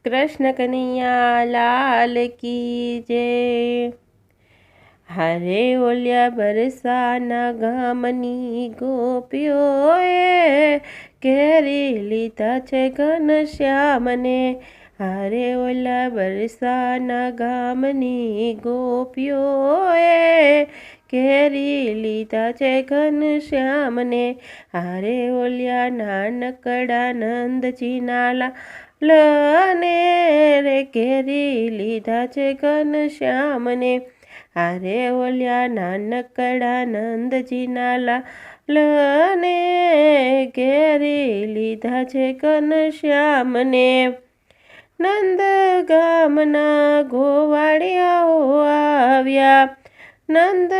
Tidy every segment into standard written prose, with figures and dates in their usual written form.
कृष्ण कन्हैया लाल की जय। हरे ओल्या बरसाना गामनी गोपीओए કેરી લીધા છે ઘનશ્યામને। હરે ઓલા બરસાના ગામની ગોપીઓએ કેરી લીધા છે ઘનશ્યામને। હરે ઓલ્યા નાનકડા નંદજીના લાલને રે કેરી લીધા છે ઘનશ્યામને। હરે ઓલ્યા નાનકડા નંદજીના લાલને કેરી લીધા છે ઘનશ્યામને। નંદ ગામના ગોવાળિયાઓ આવ્યા, નંદ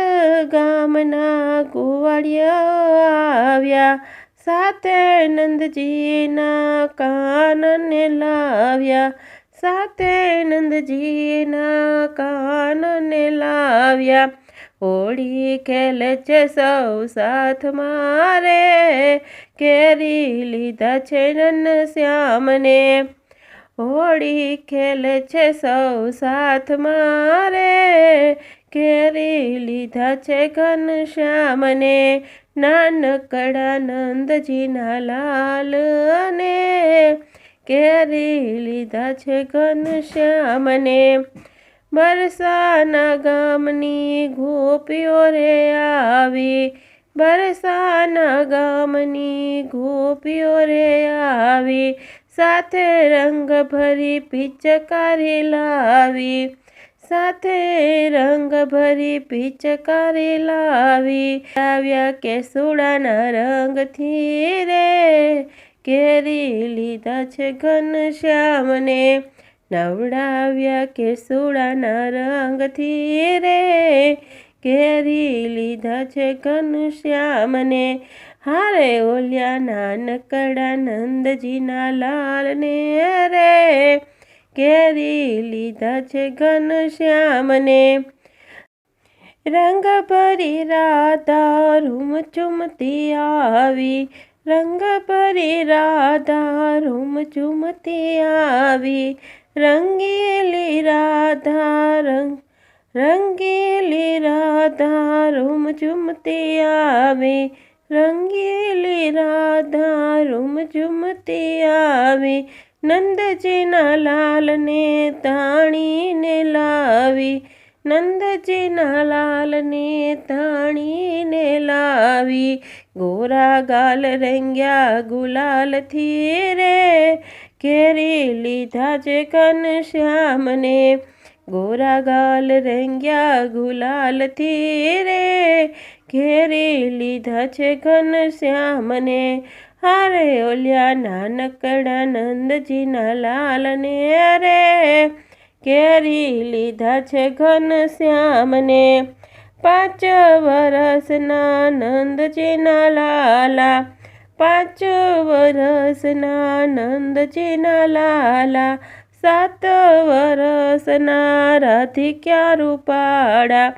ગામના ગોવાળિયાઓ આવ્યા, સાથે નંદજીના કાનને લાવ્યા, સાથે નંદજીના કાનને લાવ્યા। હોળી ખેલે છે સૌ સાથ મારે કેરી લીધા છે ઘનશ્યામને। હોળી ખેલે છે સૌ સાથ મારે કેરી લીધા છે ઘનશ્યામને। નાનકડા નંદજીના લાલને કેરી લીધા છે ઘનશ્યામને। બરસાના ગામની ગોપીઓ રે આવી, બરસાના ગામની ગોપીઓ રે આવી, સાથે રંગ ભરી પિચકારી લાવી, સાથે રંગ ભરી પિચકારી લાવી। આવ્યા કેસુડાના રંગથી રે કેરી લીધા છે ઘનશ્યામને। નવડાવ્યા કેસુડાના રંગથી રે કેરી લીધા છે ઘનશ્યામને। હારે ઓલ્યા નાનકડા નંદજીના લાલને રે કેરી લીધા છે ઘનશ્યામને। રંગ ભરી રાધા રૂમ ચૂમતી આવી, રંગ ભરી રાધા રૂમ ચૂમતી આવી, રંગીલી રાધા રંગીલી રાધા રૂમ ચૂમતી આવી, રંગીલી રાધા રૂમ ચૂમતી આવી। નંદજીના લાલને તાણીને લાવી, નંદજીના લાલને તાણીને લાવી। ગોરા ગાલ રંગ્યા ગુલાલથી રે કેરી લીધા છે ઘનશ્યામને। ગોરા ગાલ રંગ્યા ગુલાલથી રે કેરી લીધા છે ઘનશ્યામને। હારે ઓલ્યા નાનકડા નંદજીના લાલને રે કેરી લીધા છે ઘનશ્યામને। 5 વરસના નંદજીના લાલા, 5 વરસના નંદજીના લાલા, 7 વરસના રાધિક્યા રૂપાળા,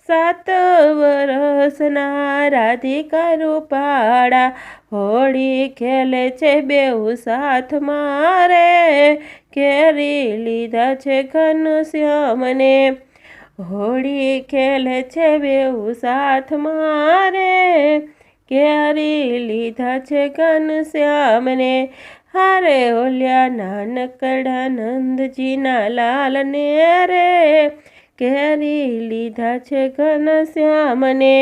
7 વરસના રાધિકા રૂપાળા। હોળી ખેલે છે બેઉ સાથ મારે કેરી લીધા છે ઘનશ્યામને। હોળી ખેલે છે બેઉ સાથ મારે કેરી લીધા છે ઘનશ્યામને। હારે ઓલ્યા નાનકડા નંદજીના લાલને રે કેરી લીધા છે ઘનશ્યામને।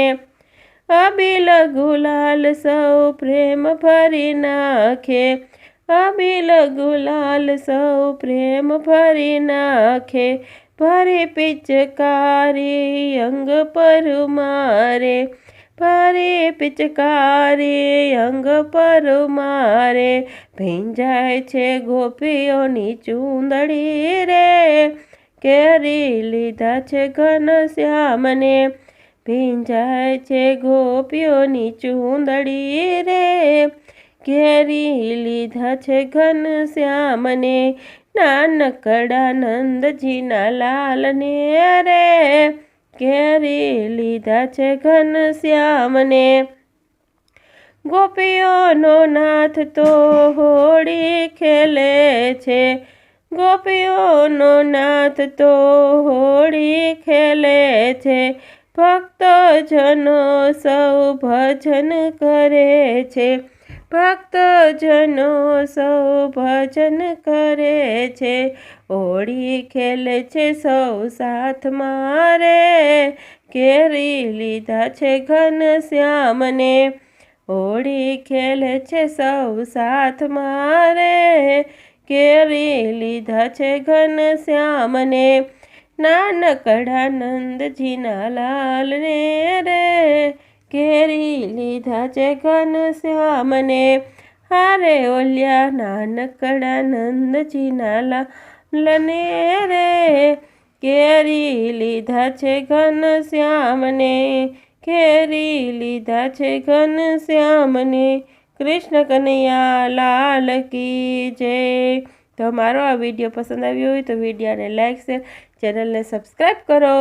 અબીલ ગુલાલ સૌ પ્રેમ ભરી નાખે, અબીલ ગુલાલ સૌ પ્રેમ ભરી નાખે, ભરી પિચકારી અંગ પર મારે, ભરી પિચકારી અંગ પર મારે। ભીંજાય છે ગોપીઓની ચૂંદડી રે કેરી લીધા છે ઘનશ્યામને। ભીંજાય છે ગોપીઓની ચૂંદડી રે કેરી લીધા છે ઘનશ્યામને। નાનકડા નંદજીના લાલને રે કેરી લીધા છે ઘનશ્યામને। ગોપીઓનો નાથ તો હોળી ખેલે છે, ગોપીઓનો નાથ તો હોળી ખેલે છે, ભક્તજનો સૌ ભજન કરે છે, ભક્તજનો સૌ ભજન કરે છે, હોળી ખેલે છે સૌ સાથમાં રે, ઘેરી લીધા છે ઘનશ્યામને, હોળી ખેલે છે સૌ સાથમાં રે, ઘેરી લીધા છે ઘનશ્યામને, નાનકડા નંદજીના લાલને રે, ઘેરી લીધા છે ઘનશ્યામને, હારે ઓલ્યા નાનકડા નંદજીના લાલને રે, ઘેરી લીધા છે ઘનશ્યામને, ઘેરી લીધા છે ઘનશ્યામને. કૃષ્ણ કનૈયા લાલ કી જય. તો મારો આ વિડીયો પસંદ આવ્યો હોય તો વિડીયોને લાઈક, શેર, ચેનલને સબસ્ક્રાઈબ કરો.